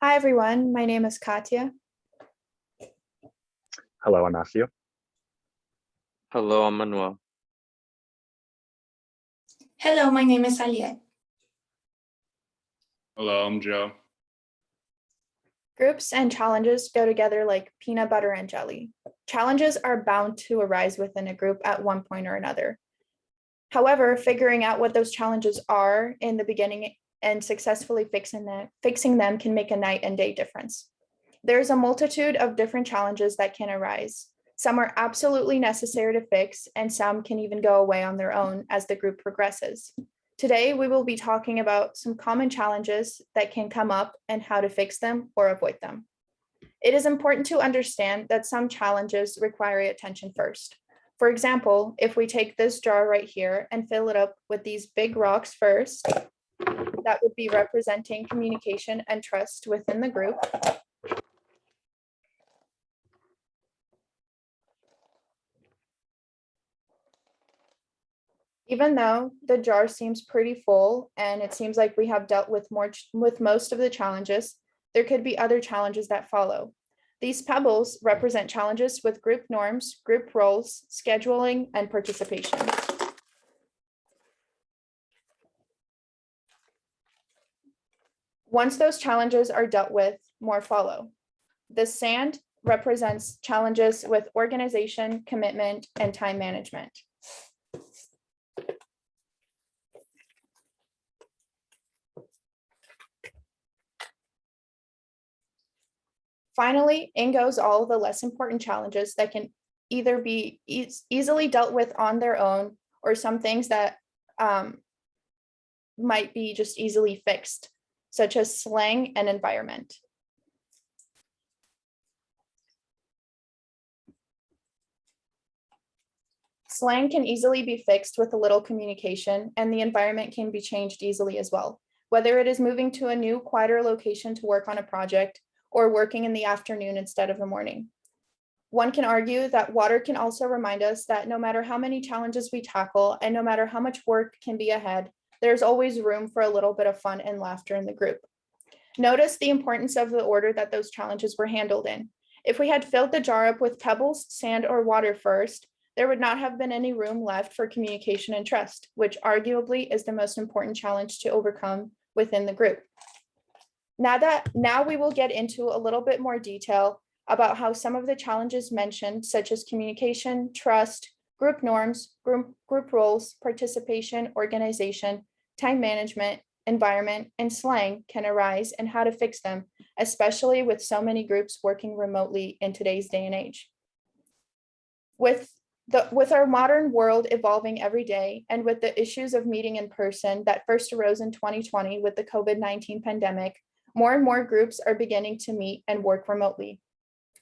Hi, everyone. My name is Katya. Hello, I'm Matthew. Hello, I'm Manuel. Hello, my name is Aliette. Hello, I'm Joe. Groups and challenges go together like peanut butter and jelly. Challenges are bound to arise within a group at one point or another. However, figuring out what those challenges are in the beginning and successfully fixing them can make a night and day difference. There's a multitude of different challenges that can arise. Some are absolutely necessary to fix, and some can even go away on their own as the group progresses. Today, we will be talking about some common challenges that can come up and how to fix them or avoid them. It is important to understand that some challenges require attention first. For example, if we take this jar right here and fill it up with these big rocks first, that would be representing communication and trust within the group. Even though the jar seems pretty full and it seems like we have dealt with most of the challenges, there could be other challenges that follow. These pebbles represent challenges with group norms, group roles, scheduling, and participation. Once those challenges are dealt with, more follow. The sand represents challenges with organization, commitment, and time management. Finally, in goes all the less important challenges that can either be easily dealt with on their own or some things that might be just easily fixed, such as slang and environment. Slang can easily be fixed with a little communication, and the environment can be changed easily as well, whether it is moving to a new, quieter location to work on a project or working in the afternoon instead of the morning. One can argue that water can also remind us that no matter how many challenges we tackle and no matter how much work can be ahead, there's always room for a little bit of fun and laughter in the group. Notice the importance of the order that those challenges were handled in. If we had filled the jar up with pebbles, sand, or water first, there would not have been any room left for communication and trust, which arguably is the most important challenge to overcome within the group. Now we will get into a little bit more detail about how some of the challenges mentioned, such as communication, trust, group norms, group roles, participation, organization, time management, environment, and slang can arise and how to fix them, especially with so many groups working remotely in today's day and age. With our modern world evolving every day and with the issues of meeting in person that first arose in 2020 with the COVID-19 pandemic, more and more groups are beginning to meet and work remotely.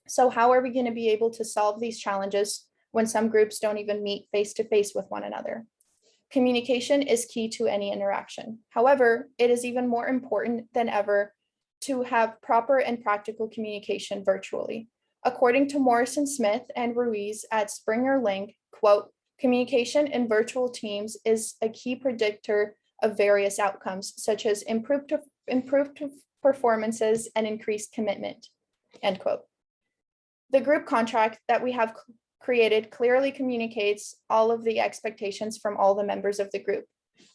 So how are we going to be able to solve these challenges when some groups don't even meet face-to-face with one another? Communication is key to any interaction. However, it is even more important than ever to have proper and practical communication virtually. According to Morrison Smith and Ruiz at Springer Link, quote, communication in virtual teams is a key predictor of various outcomes, such as improved performances and increased commitment, end quote. The group contract that we have created clearly communicates all of the expectations from all the members of the group.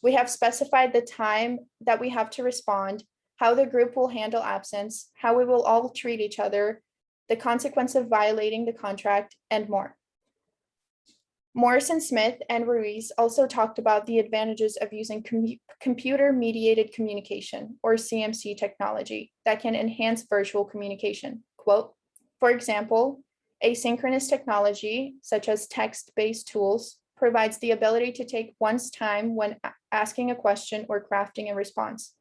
We have specified the time that we have to respond, how the group will handle absence, how we will all treat each other, the consequence of violating the contract, and more. Morrison Smith and Ruiz also talked about the advantages of using computer-mediated communication, or CMC technology, that can enhance virtual communication. Quote, for example, asynchronous technology, such as text-based tools, provides the ability to take one's time when asking a question or crafting a response,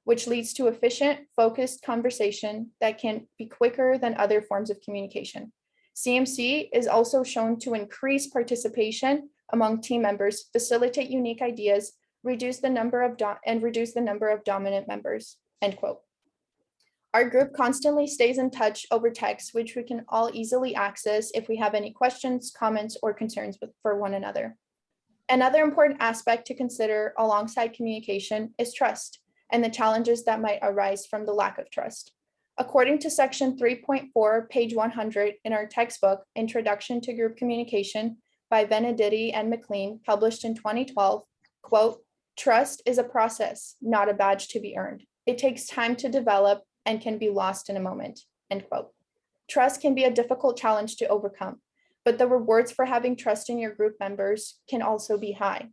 which leads to efficient, focused conversation that can be quicker than other forms of communication. CMC is also shown to increase participation among team members, facilitate unique ideas, reduce the number of dominant members, end quote. Our group constantly stays in touch over text, which we can all easily access if we have any questions, comments, or concerns for one another. Another important aspect to consider alongside communication is trust and the challenges that might arise from the lack of trust. According to section 3.4, page 100 in our textbook, Introduction to Group Communication by Benedetti and McLean, published in 2012, quote, "Trust is a process, not a badge to be earned. It takes time to develop and can be lost in a moment," end quote. Trust can be a difficult challenge to overcome, but the rewards for having trust in your group members can also be high.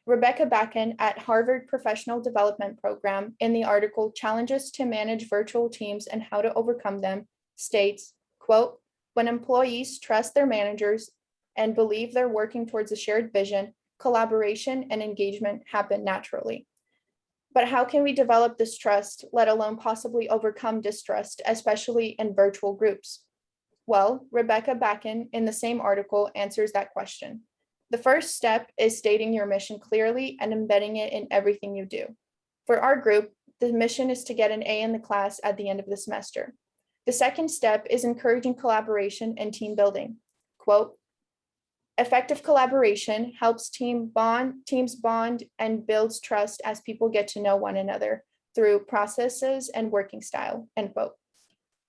Rebecca Bakken at Harvard Professional Development Program, in the article Challenges to Manage Virtual Teams and How to Overcome Them, states, quote, "When employees trust their managers and believe they're working towards a shared vision, collaboration and engagement happen naturally." But how can we develop this trust, let alone possibly overcome distrust, especially in virtual groups? Well, Rebecca Bakken in the same article answers that question. The first step is stating your mission clearly and embedding it in everything you do. For our group, the mission is to get an A in the class at the end of the semester. The second step is encouraging collaboration and team building. Quote, "Effective collaboration helps teams bond and builds trust as people get to know one another through processes and working style," end quote.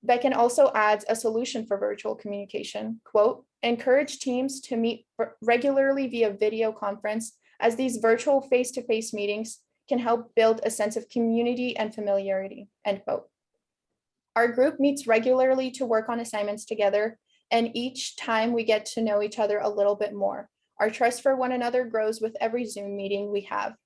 Becken also adds a solution for virtual communication, quote, "Encourage teams to meet regularly via video conference, as these virtual face-to-face meetings can help build a sense of community and familiarity," end quote. Our group meets regularly to work on assignments together, and each time we get to know each other a little bit more. Our trust for one another grows with every Zoom meeting we have.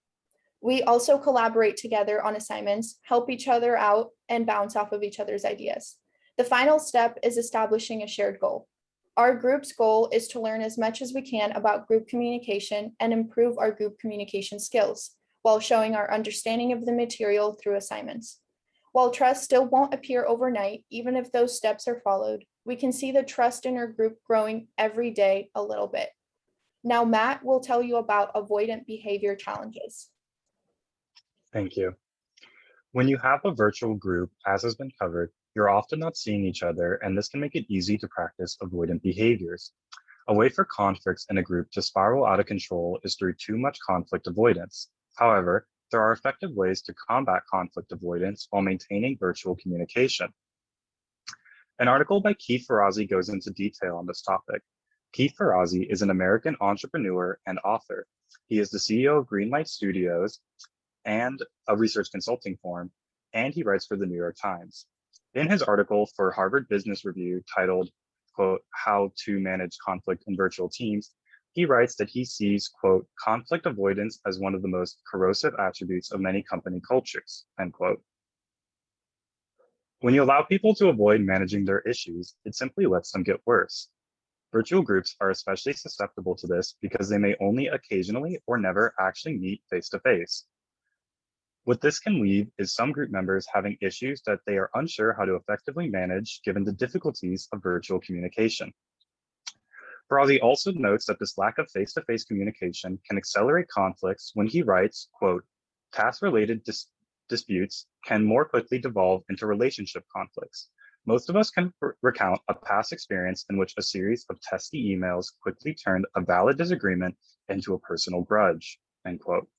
We also collaborate together on assignments, help each other out, and bounce off of each other's ideas. The final step is establishing a shared goal. Our group's goal is to learn as much as we can about group communication and improve our group communication skills while showing our understanding of the material through assignments. While trust still won't appear overnight, even if those steps are followed, we can see the trust in our group growing every day a little bit. Now, Matt will tell you about avoidant behavior challenges. Thank you. When you have a virtual group, as has been covered, you're often not seeing each other, and this can make it easy to practice avoidant behaviors. A way for conflicts in a group to spiral out of control is through too much conflict avoidance. However, there are effective ways to combat conflict avoidance while maintaining virtual communication. An article by Keith Ferrazzi goes into detail on this topic. Keith Ferrazzi is an American entrepreneur and author. He is the CEO of Greenlight Studios and a research consulting firm, and he writes for the New York Times. In his article for Harvard Business Review titled, quote, "How to Manage Conflict in Virtual Teams," he writes that he sees, quote, "conflict avoidance as one of the most corrosive attributes of many company cultures," end quote. When you allow people to avoid managing their issues, it simply lets them get worse. Virtual groups are especially susceptible to this because they may only occasionally or never actually meet face-to-face. What this can leave is some group members having issues that they are unsure how to effectively manage given the difficulties of virtual communication. Ferrazzi also notes that this lack of face-to-face communication can accelerate conflicts when he writes, quote, "Task-related disputes can more quickly devolve into relationship conflicts. Most of us can recount a past experience in which a series of testy emails quickly turned a valid disagreement into a personal grudge," end quote.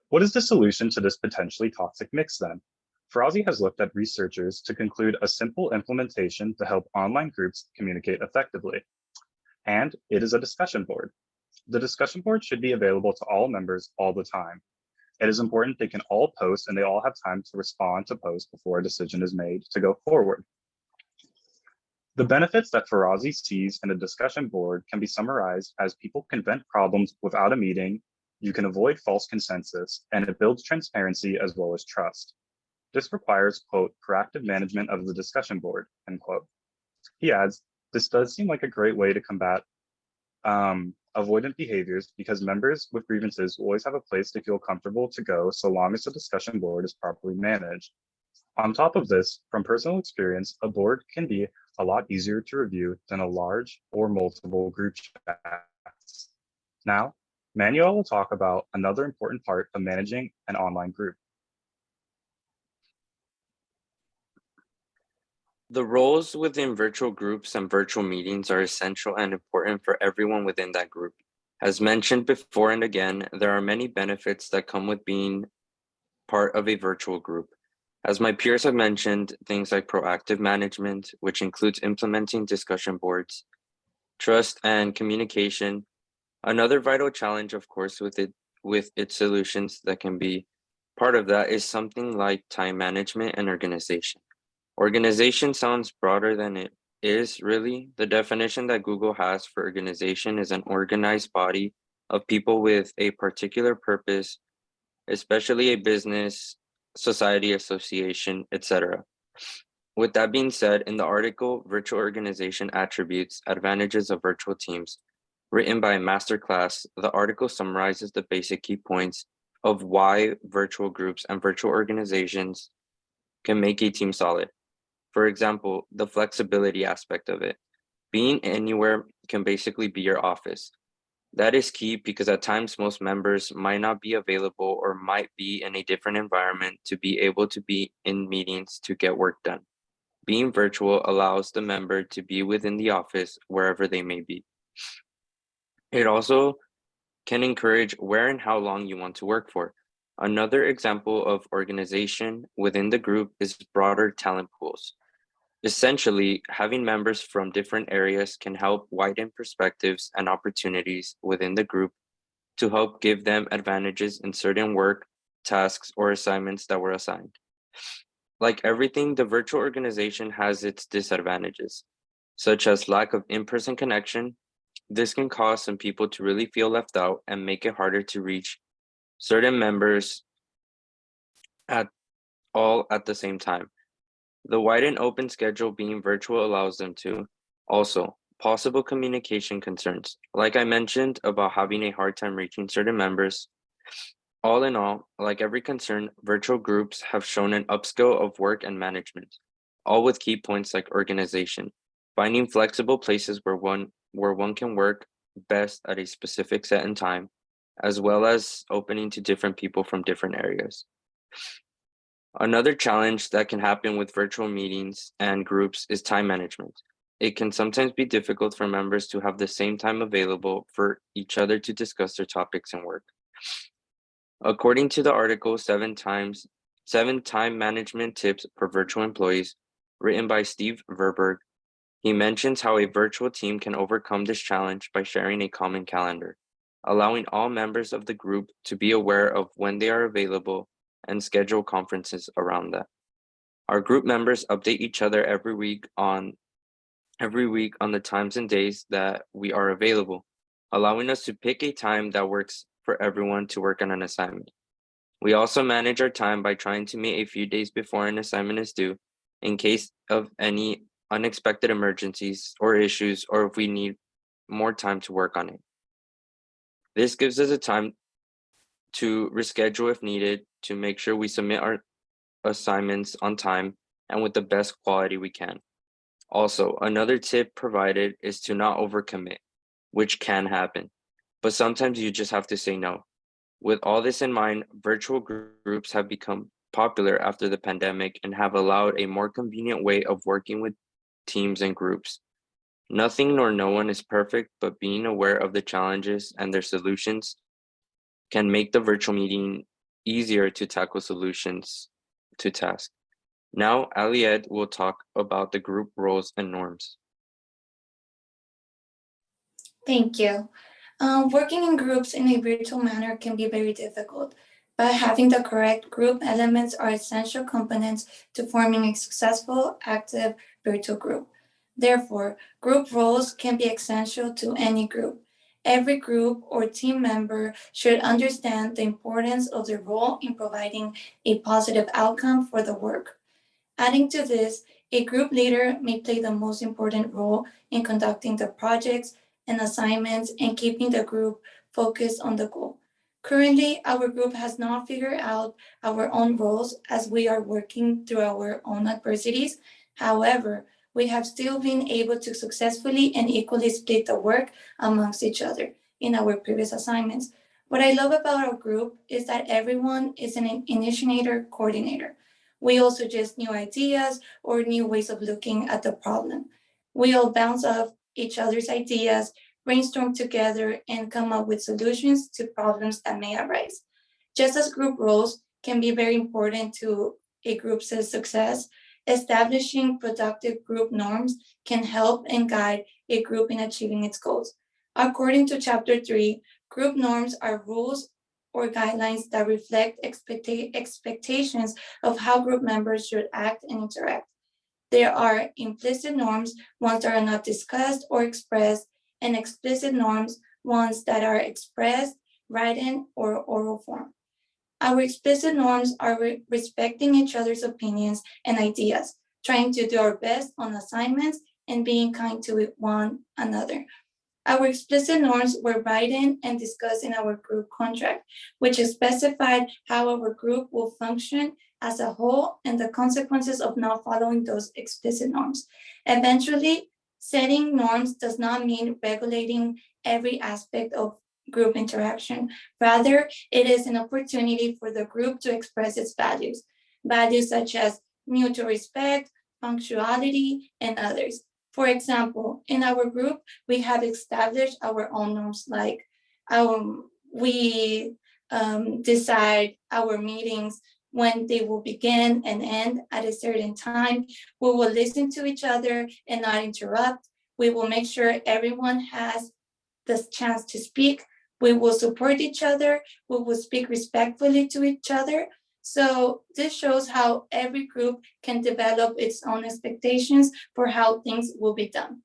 What is the solution to this potentially toxic mix then? Ferrazzi has looked at researchers to conclude a simple implementation to help online groups communicate effectively. And it is a discussion board. The discussion board should be available to all members all the time. It is important they can all post and they all have time to respond to posts before a decision is made to go forward. The benefits that Ferrazzi sees in a discussion board can be summarized as people can vent problems without a meeting, you can avoid false consensus, and it builds transparency as well as trust. This requires, quote, "proactive management of the discussion board," end quote. He adds, "This does seem like a great way to combat avoidant behaviors because members with grievances always have a place they feel comfortable to go so long as the discussion board is properly managed. On top of this, from personal experience, a board can be a lot easier to review than a large or multiple group chats." Now, Manuel will talk about another important part of managing an online group. The roles within virtual groups and virtual meetings are essential and important for everyone within that group. As mentioned before and again, there are many benefits that come with being part of a virtual group. As my peers have mentioned, things like proactive management, which includes implementing discussion boards, trust and communication. Another vital challenge, of course, with its solutions that can be part of that is something like time management and organization. Organization sounds broader than it is really. The definition that Google has for organization is an organized body of people with a particular purpose, especially a business, society, association, etc. With that being said, in the article, Virtual Organization Attributes, Advantages of Virtual Teams, written by Masterclass, the article summarizes the basic key points of why virtual groups and virtual organizations can make a team solid. For example, the flexibility aspect of it. Being anywhere can basically be your office. That is key because at times most members might not be available or might be in a different environment to be able to be in meetings to get work done. Being virtual allows the member to be within the office wherever they may be. It also can encourage where and how long you want to work for. Another example of organization within the group is broader talent pools. Essentially, having members from different areas can help widen perspectives and opportunities within the group to help give them advantages in certain work, tasks, or assignments that were assigned. Like everything, the virtual organization has its disadvantages, such as lack of in-person connection. This can cause some people to really feel left out and make it harder to reach certain members at all at the same time. The wide and open schedule being virtual allows them to. Also, possible communication concerns. Like I mentioned about having a hard time reaching certain members. All in all, like every concern, virtual groups have shown an upskill of work and management, all with key points like organization, finding flexible places where one can work best at a specific set and time, as well as opening to different people from different areas. Another challenge that can happen with virtual meetings and groups is time management. It can sometimes be difficult for members to have the same time available for each other to discuss their topics and work. According to the article, 7 time management tips for virtual employees, written by Steve Verberg, he mentions how a virtual team can overcome this challenge by sharing a common calendar, allowing all members of the group to be aware of when they are available and schedule conferences around that. Our group members update each other every week on the times and days that we are available, allowing us to pick a time that works for everyone to work on an assignment. We also manage our time by trying to meet a few days before an assignment is due in case of any unexpected emergencies or issues, or if we need more time to work on it. This gives us a time to reschedule if needed to make sure we submit our assignments on time and with the best quality we can. Also, another tip provided is to not overcommit, which can happen, but sometimes you just have to say no. With all this in mind, virtual groups have become popular after the pandemic and have allowed a more convenient way of working with teams and groups. Nothing nor no one is perfect, but being aware of the challenges and their solutions can make the virtual meeting easier to tackle solutions to tasks. Now, Alied will talk about the group roles and norms. Thank you. Working in groups in a virtual manner can be very difficult, but having the correct group elements are essential components to forming a successful, active virtual group. Therefore, group roles can be essential to any group. Every group or team member should understand the importance of their role in providing a positive outcome for the work. Adding to this, a group leader may play the most important role in conducting the projects and assignments and keeping the group focused on the goal. Currently, our group has not figured out our own roles as we are working through our own adversities. However, we have still been able to successfully and equally split the work amongst each other in our previous assignments. What I love about our group is that everyone is an initiator coordinator. We all suggest new ideas or new ways of looking at the problem. We all bounce off each other's ideas, brainstorm together, and come up with solutions to problems that may arise. Just as group roles can be very important to a group's success, establishing productive group norms can help and guide a group in achieving its goals. According to Chapter 3, group norms are rules or guidelines that reflect expectations of how group members should act and interact. There are implicit norms, ones that are not discussed or expressed, and explicit norms, ones that are expressed, written, or oral form. Our explicit norms are respecting each other's opinions and ideas, trying to do our best on assignments, and being kind to one another. Our explicit norms were written and discussed in our group contract, which specified how our group will function as a whole and the consequences of not following those explicit norms. Eventually, setting norms does not mean regulating every aspect of group interaction. Rather, it is an opportunity for the group to express its values, values such as mutual respect, punctuality, and others. For example, in our group, we have established our own norms, like we decide our meetings when they will begin and end at a certain time. We will listen to each other and not interrupt. We will make sure everyone has the chance to speak. We will support each other. We will speak respectfully to each other. So this shows how every group can develop its own expectations for how things will be done.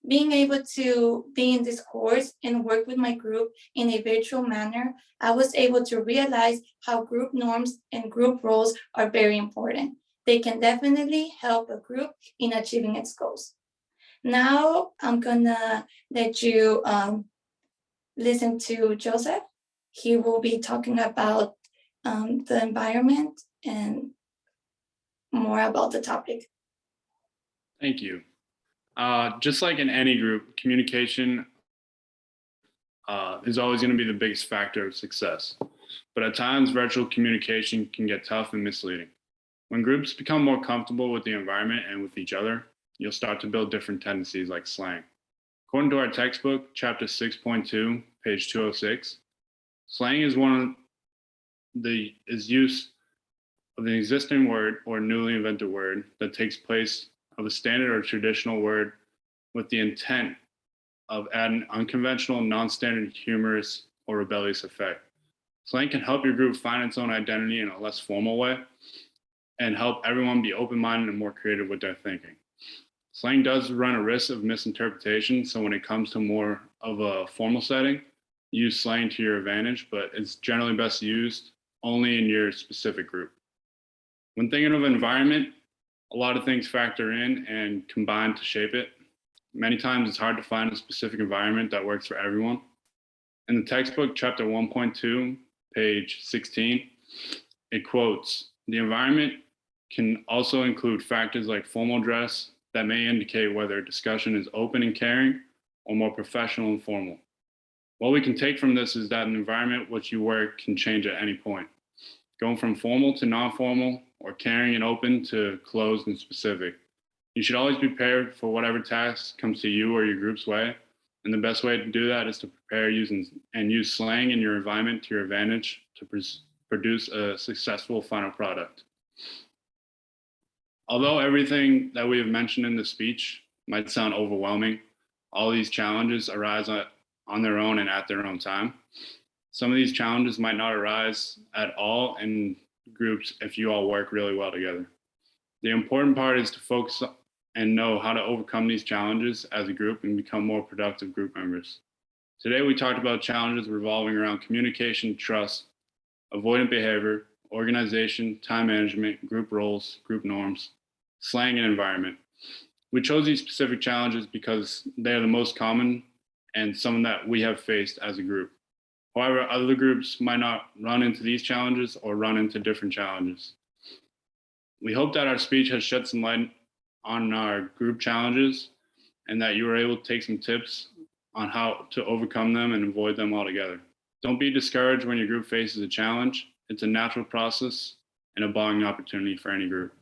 Being able to be in this course and work with my group in a virtual manner, I was able to realize how group norms and group roles are very important. They can definitely help a group in achieving its goals. Now I'm gonna let you listen to Joseph. He will be talking about the environment and more about the topic. Thank you. Just like in any group, communication is always going to be the biggest factor of success. But at times, virtual communication can get tough and misleading. When groups become more comfortable with the environment and with each other, you'll start to build different tendencies like slang. According to our textbook, chapter 6.2, page 206, slang is use of an existing word or newly invented word that takes place of a standard or traditional word with the intent of adding unconventional, non-standard, humorous, or rebellious effect. Slang can help your group find its own identity in a less formal way and help everyone be open-minded and more creative with their thinking. Slang does run a risk of misinterpretation, so when it comes to more of a formal setting, use slang to your advantage, but it's generally best used only in your specific group. When thinking of environment, a lot of things factor in and combine to shape it. Many times it's hard to find a specific environment that works for everyone. In the textbook, chapter 1.2, page 16, it quotes, "The environment can also include factors like formal dress that may indicate whether a discussion is open and caring or more professional and formal. What we can take from this is that an environment which you work can change at any point, going from formal to non-formal or caring and open to closed and specific. You should always be prepared for whatever task comes to you or your group's way, and the best way to do that is to prepare and use slang in your environment to your advantage to produce a successful final product." Although everything that we have mentioned in the speech might sound overwhelming, all these challenges arise on their own and at their own time. Some of these challenges might not arise at all in groups if you all work really well together. The important part is to focus and know how to overcome these challenges as a group and become more productive group members. Today, we talked about challenges revolving around communication, trust, avoidant behavior, organization, time management, group roles, group norms, slang, and environment. We chose these specific challenges because they are the most common and some that we have faced as a group. However, other groups might not run into these challenges or run into different challenges. We hope that our speech has shed some light on our group challenges and that you were able to take some tips on how to overcome them and avoid them altogether. Don't be discouraged when your group faces a challenge. It's a natural process and a bonding opportunity for any group.